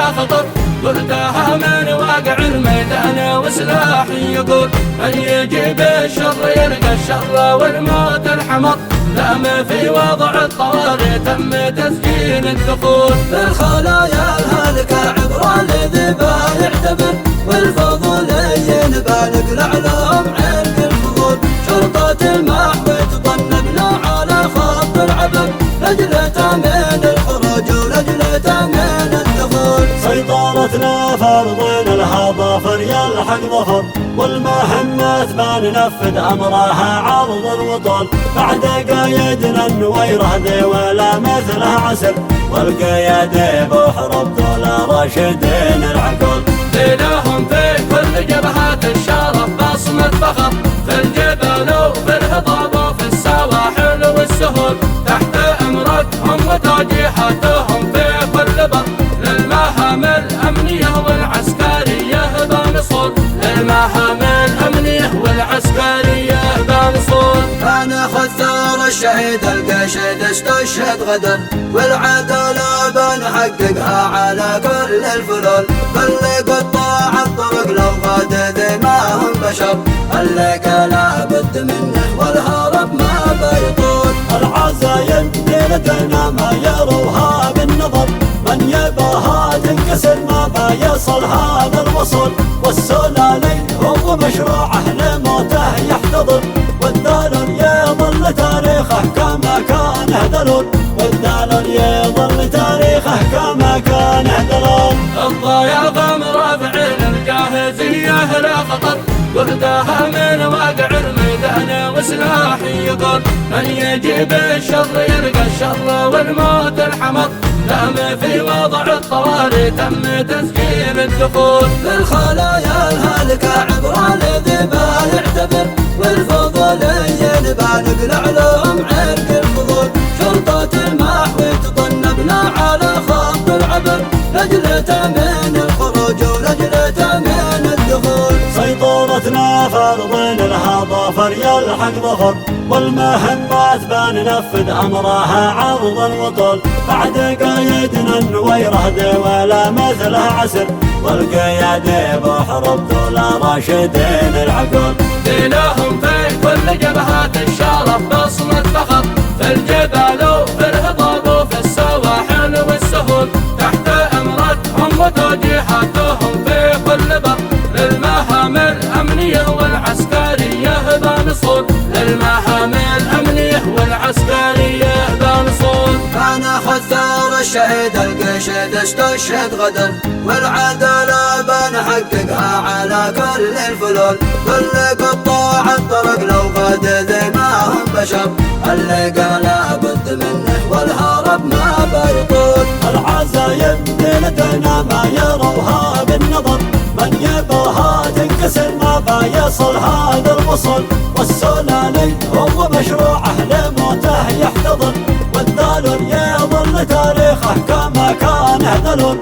لا خطر، قلتها من واقع الميدان وسلاح يقول من يجيب الشر يلقى الشر والموت الحمر. لا ما في وضع الطوارئ تم تسجيل الدخول، بالخلايا الهالكة عبرة لذبا يعتبر، والفضوليين بنقلع لهم عرق الفضول. شرطة المحو تطنبنا على خط العبر، لأجل تأمين الخروج ولأجل تأمين الدخول. سيطرتنا فرضنا لها ظفر يلحق ظفر، والمهمات ما ننفذ أمرها عرض وطول. بعد قايدنا النويره ذي ولا مثله عسر، والقيادة بحرب دول راشدين العقول. لهم في كل جبهات الشرف بصمة فخر، في الجبل وفي الهضاب وفي السواحل والسهول. تحت امرتهم وتوجيهاتهم في كل بر، للمهام الامنيه والعسكريه بنصول. للمهام الامنيه والعسكريه بنصول. انا خثار الشهيد القشيد استشهد غدر، والعداله بنحققها على كل الفلول. اللي قطاع الطرق لو غاد ذي ما هم بشر، اللي لا بد منه والهرب ما بيطول. العزايم ليلتنا ما يروها بالنظر، من يباها تنكسر ما بيصل هذا الوصول. والسلالين هو مشروعه لموته يحتضر، والذلول يظل تاريخه كما كان دلول. والذلول يظل تاريخه كما كان دلول. الضايا غمر بعين الجاهزية لا خطر، قلتها من واقع الميدان وسلاح يقول من يجيب الشر يلقى الشر والموت الحمر. لا ما في وضع الطوارئ تم تسجيل الدخول، بالخلايا الهالكة عبرة لذبا يعتبر، والفضوليين بنقلع لهم عرق الفضول. شرطة المحو تطنبنا على خط العبر، لأجل تأمين الخروج ولأجل تأمين الدخول. سيطرتنا فرضنا لها ظفر يلحق ظفر، والمهمات بننفذ أمرها عرضا وطول. بعد قايدنا النويره ذي ولا مثله عسر، والقيادة بحرب دول راشدين العقول. لهم في كل جبهات الشرف بصمة فخر، في الجبال وفي الهضاب وفي السواحل والسهول. تحت امرتهم وتوجيهاتهم في كل بر، للمهام الامنيه والعسكريه بنصول. للمهام الامنيه والعسكريه بنصول. انا خثار الشهيد القشيد استشهد غدر، والعداله بنحققها على كل الفلول. كل قطاع الطرق لو غاد ذي ما هم بشر، اللي لا بد منه والهرب ما بيطول. العزايم ليلتنا ما يروها بالنظر، من يباها تنكسر ما بيصل هذا الوصول. والسلالين هو مشروعه لموته يحتضر، والذلول يظل تاريخه كما كان دلول.